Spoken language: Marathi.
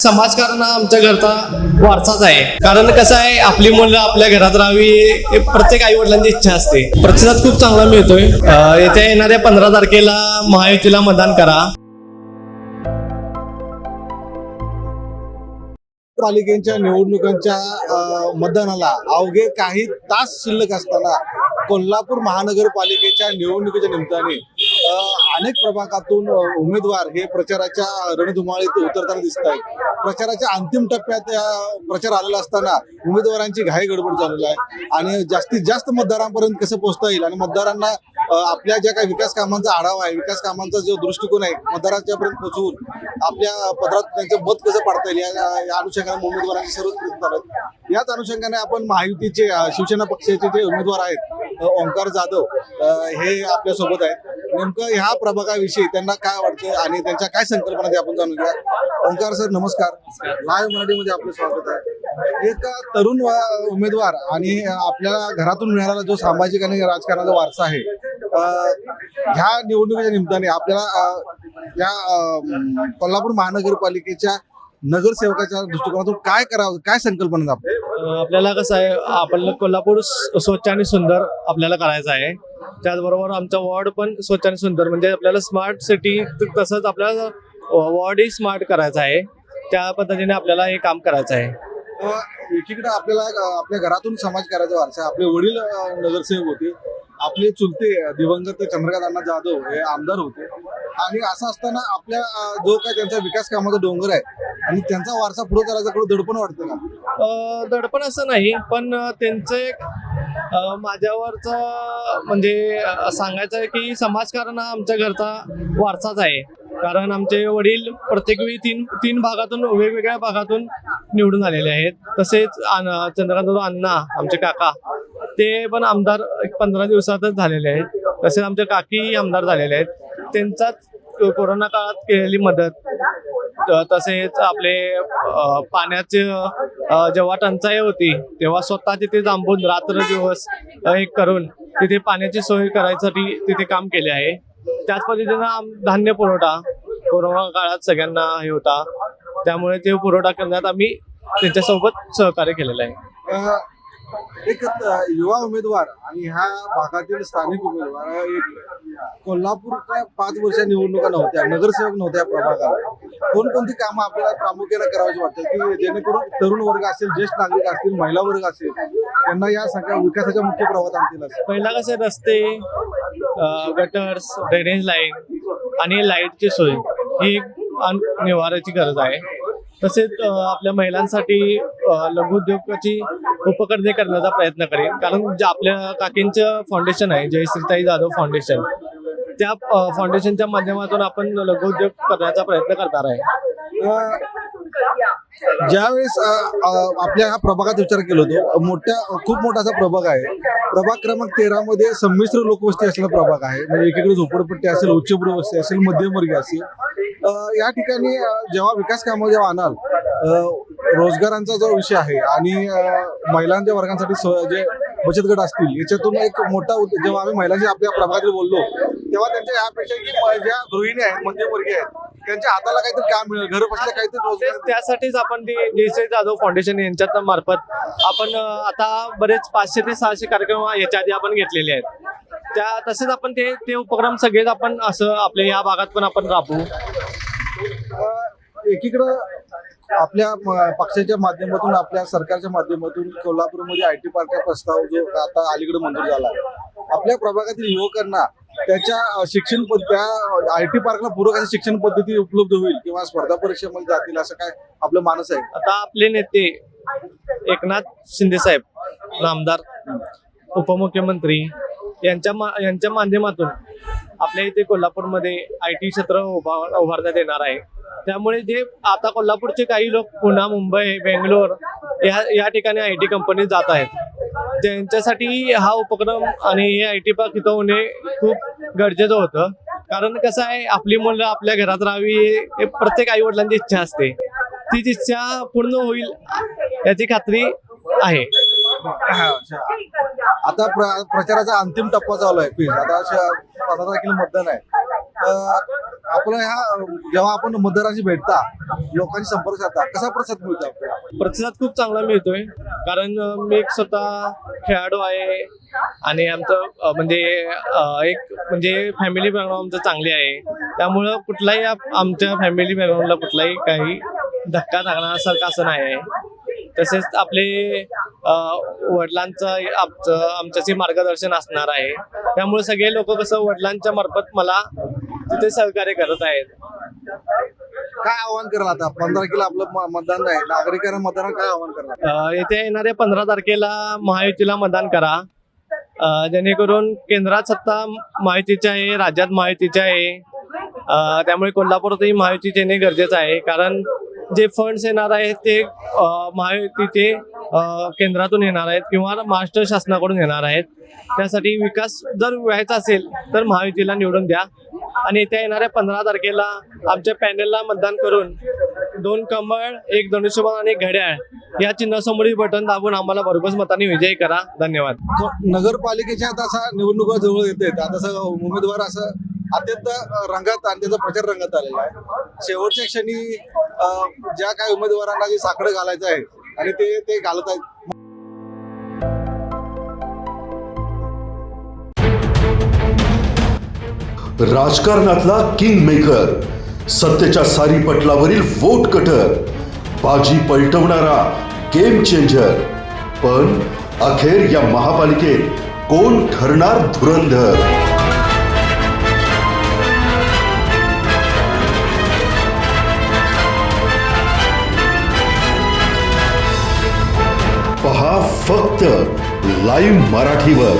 समाजकारण हा आमच्या घरचा वारसाच आहे. कारण कसं आहे, आपली मुलं आपल्या घरात राहावी हे प्रत्येक आई वडिलांची इच्छा असते. प्रतिसाद खूप चांगला मिळतोय. येत्या येणाऱ्या 15 तारखेला महायुतीला मतदान करा. पालिकेच्या निवडणुकांच्या मतदानाला अवघे काही तास शिल्लक असताना कोल्हापूर महानगरपालिकेच्या निवडणुकीच्या निमित्ताने अनेक प्रभागातून उमेदवार हे प्रचाराच्या रणधुमाळीत उतरताना दिसत आहेत. प्रचाराच्या अंतिम टप्प्यात प्रचार आलेला असताना उमेदवारांची घाई गडबड झालेली आहे आणि जास्तीत जास्त मतदारांपर्यंत कसं पोहोचता येईल आणि मतदारांना आपल्या ज्या काही विकास कामांचा आढावा आहे, विकास कामांचा जो दृष्टिकोन आहे, मतदारांच्यापर्यंत पोहोचवून आपल्या पदरात त्यांचं मत कसं पाडता येईल या अनुषंगाने उमेदवारांचे सर्वच प्रयत्न चालू आहेत. याच अनुषंगाने आपण महायुतीचे शिवसेना पक्षाचे जे उमेदवार आहेत ओंकार जाधव हे आपल्या सोबत आहेत. नेमकं ह्या प्रभागाविषयी त्यांना काय वाटतं आणि त्यांच्या काय संकल्पना ते आपण जाणून घ्या. ओंकार सर नमस्कार. लाईव्ह मराठीमध्ये आपलं स्वागत आहे. एक तरुण उमेदवार आणि आपल्याला घरातून मिळालेला जो सामाजिक आणि राजकारणाचा वारसा आहे, ह्या निवडणुकीच्या निमित्ताने आपल्याला या कोल्हापूर महानगरपालिकेच्या नगरसेवकाच्या दृष्टिकोनातून काय करावं, काय संकल्पना आपल्याला कसं आहे, आपल्याला कोल्हापूर स्वच्छ आणि सुंदर आपल्याला करायचं आहे. त्याचबरोबर आमचा वॉर्ड पण स्वच्छ आणि सुंदर, म्हणजे आपल्याला स्मार्ट सिटी, तसंच आपल्याला वॉर्डही स्मार्ट करायचा आहे. त्या पद्धतीने आपल्याला हे काम करायचं आहे. एकीकडे आपल्याला आपल्या घरातून समाज करायचा वारसा, आपले वडील नगरसेवक होते, आपले चुलते दिवंगत चंद्रकांत अण्णा जाधव हे आमदार होते आणि असं असताना आपल्या जो काय त्यांचा विकास कामाचा डोंगर आहे आणि त्यांचा वारसा पुढे करायचा थोडं दडपण वाटतं का? दडपण असं नाही, पण त्यांचं एक माझ्यावरचं म्हणजे सांगायचं आहे की समाजकारण हा आमच्या घरचा वारसाच आहे. कारण आमचे वडील प्रत्येक वेळी तीन भागातून, वेगवेगळ्या भागातून निवडून आलेले आहेत. तसेच चंद्रकांत अण्णा आमचे काका ते पण आमदार 15 दिवसातच झालेले आहेत. तसेच आमचे काकीही आमदार झालेले आहेत. त्यांचाच कोरोना काळात केलेली मदत, तसेच आपले पाण्याचे जेव्हा टंचाई होती तेव्हा स्वतः तिथे थांबून रात्र दिवस एक करून तिथे पाण्याची सोय करायसाठी तिथे काम केले आहे. त्याच पद्धतीनं धान्य पुरवठा कोरोना काळात सगळ्यांना हे होता, त्यामुळे ते पुरवठा करण्यात आम्ही त्यांच्यासोबत सहकार्य केलेलं आहे. एक युवा उमेदवार आणि ह्या भागातील स्थानिक उमेदवार, एक कोल्हापूरच्या 5 वर्ष निवडणुका नव्हत्या, नगरसेवक नव्हत्या प्रभागाला, कोणकोणती कामं आपल्याला प्रामुख्याने करावीची वाटतं की जेणेकरून तरुण वर्ग असेल, ज्येष्ठ नागरिक असतील, महिला वर्ग असेल, त्यांना या सगळ्या विकासाच्या मुख्य प्रवाहात आणतील? पहिला कसे रस्ते, गटर्स, ड्रेनेज लाईन आणि लाईटची सोय ही निवाराची गरज आहे. तसेच आपल्या महिलांसाठी लघुउद्योगाची उपकरणे करण्याचा प्रयत्न करेन. कारण जे आपल्या काकींचं फाउंडेशन आहे, जयश्रीताई जाधव फाउंडेशन, त्या फाउंडेशनच्या माध्यमातून आपण लघुउद्योग करण्याचा प्रयत्न करणार आहे. ज्यावेळेस आपल्या ह्या प्रभागात विचार केला होतो, खूप मोठा असा प्रभाग आहे. प्रभाग क्रमांक 13 मध्ये संमिश्र लोकवस्ती असलेला प्रभाग आहे. म्हणजे एकीकडे झोपडपट्टी असेल, उच्चभ्रू वस्ती असेल, मध्यमवर्गीय असेल. या ठिकाणी जेव्हा विकास कामं जेव्हा आणाल, रोजगारांचा जो विषय आहे आणि महिलांच्या वर्गांसाठी जे बचत गट असतील, याच्यातून एक मोठा जेव्हा आम्ही महिलांशी आपल्या प्रभागात बोललो तेव्हा त्यांच्या यापेक्षा की ज्या गृहिणी आहेत, मध्यमवर्गीय आहेत, त्यांच्या हाताला काहीतरी काम मिळेल, घर बसल्या काहीतरी रोजगार. त्यासाठीच आपण ते जयश्री जाधव फाउंडेशन यांच्या मार्फत आपण आता बरेच 500 ते 600 कार्यक्रम याच्या आधी आपण घेतलेले आहेत. तसेच आपण ते उपक्रम सगळेच आपण असं आपल्या या भागात पण आपण राबवू. एकीकडं आपल्या पक्षाच्या माध्यमातून, आपल्या सरकारच्या माध्यमातून कोल्हापूरमध्ये IT पार्कचा प्रस्ताव जो आता अलीकडे मंजूर झाला, आपल्या प्रभागातील युवकांना त्याच्या शिक्षण त्या IT पार्कला पूरक अशी शिक्षण पद्धती उपलब्ध होईल किंवा स्पर्धा परीक्षेमध्ये जातील असं काय आपलं मानस आहे? आता आपले नेते एकनाथ शिंदे साहेब, आमदार, उपमुख्यमंत्री यांच्या माध्यमातून आपल्या इथे कोल्हापूरमध्ये IT क्षेत्र उभारण्यात येणार आहे. त्यामुळे जे आता कोल्हापूरचे काही लोक पुणे, मुंबई, बेंगलोर या ठिकाणी IT कंपनी जात आहेत, त्यांच्यासाठी हा उपक्रम आणि हे IT पार्क इथं होणे खूप गरजेचं होतं. कारण कसं आहे, आपली मुलं आपल्या घरात राहावी हे प्रत्येक आई वडिलांची इच्छा असते. तीच इच्छा पूर्ण होईल याची खात्री आहे. आता प्रचाराचा अंतिम टप्पा चालू आहे. आता 15 तारखेला मतदान आहे. आपलं ह्या जेव्हा आपण मतदारांशी भेटता लोकांशी संपर्क साधता कसा प्रतिसाद मिळतो आपल्याला? प्रतिसाद खूप चांगला मिळतोय कारण मी एक स्वतः खेळाडू आहे आणि आमचं एक फॅमिली बॅकग्राऊंड आमचं चांगली आहे. त्यामुळं कुठलाही आमच्या फॅमिली बॅकग्राऊंडला कुठलाही काही धक्का लागण्यासारखं असं नाही आहे. तसेच आपले वडिलांचं आमच्याशी मार्गदर्शन असणार आहे. त्यामुळे सगळे लोक कसं वडिलांच्या मार्फत मला तिथे सहकार्य करत आहेत. काय आव्हान कराल आता 15 तारखेला आपलं मतदान आहे, नागरिकांना मतदान काय आव्हान करणार? येत्या येणाऱ्या 15 तारखेला महायुतीला मतदान करा. जेणेकरून केंद्रात सत्ता महायुतीची आहे, राज्यात महायुतीची आहे. त्यामुळे कोल्हापूरातही महायुतीचे येणे गरजेचं आहे. कारण जे फंड्स येणार आहेत ते महायुतीचे केंद्रातून येणार आहेत किंवा महाराष्ट्र शासनाकडून येणार आहेत. त्यासाठी विकास जर व्हायचा असेल तर महायुतीला निवडून द्या आणि येत्या येणाऱ्या 15 तारखेला आमच्या पॅनलला मतदान करून 2 कमळ, 1 धनुष्यबाण आणि 1 घड्याळ या चिन्हासमोरील बटन दाबून आम्हाला भरघोस मताने विजयी करा. धन्यवाद. नगरपालिकेच्या आता असा निवडणुका जवळ येत आहेत, आता असं उमेदवार असं अत्यंत रंगात आणि त्याचा प्रचार रंगात आलेला आहे. शेवटच्या क्षणी ज्या काही उमेदवारांना जे साकडं घालायचं आहे आणि ते घालत आहेत. राजकारणातला किंग मेकर, सत्तेच्या सारी पटलावरील वोट कटर, बाजी पलटवणारा गेम चेंजर. पण अखेर या महापालिकेत कोण ठरणार धुरंधर? पहा फक्त लाईव्ह मराठीवर.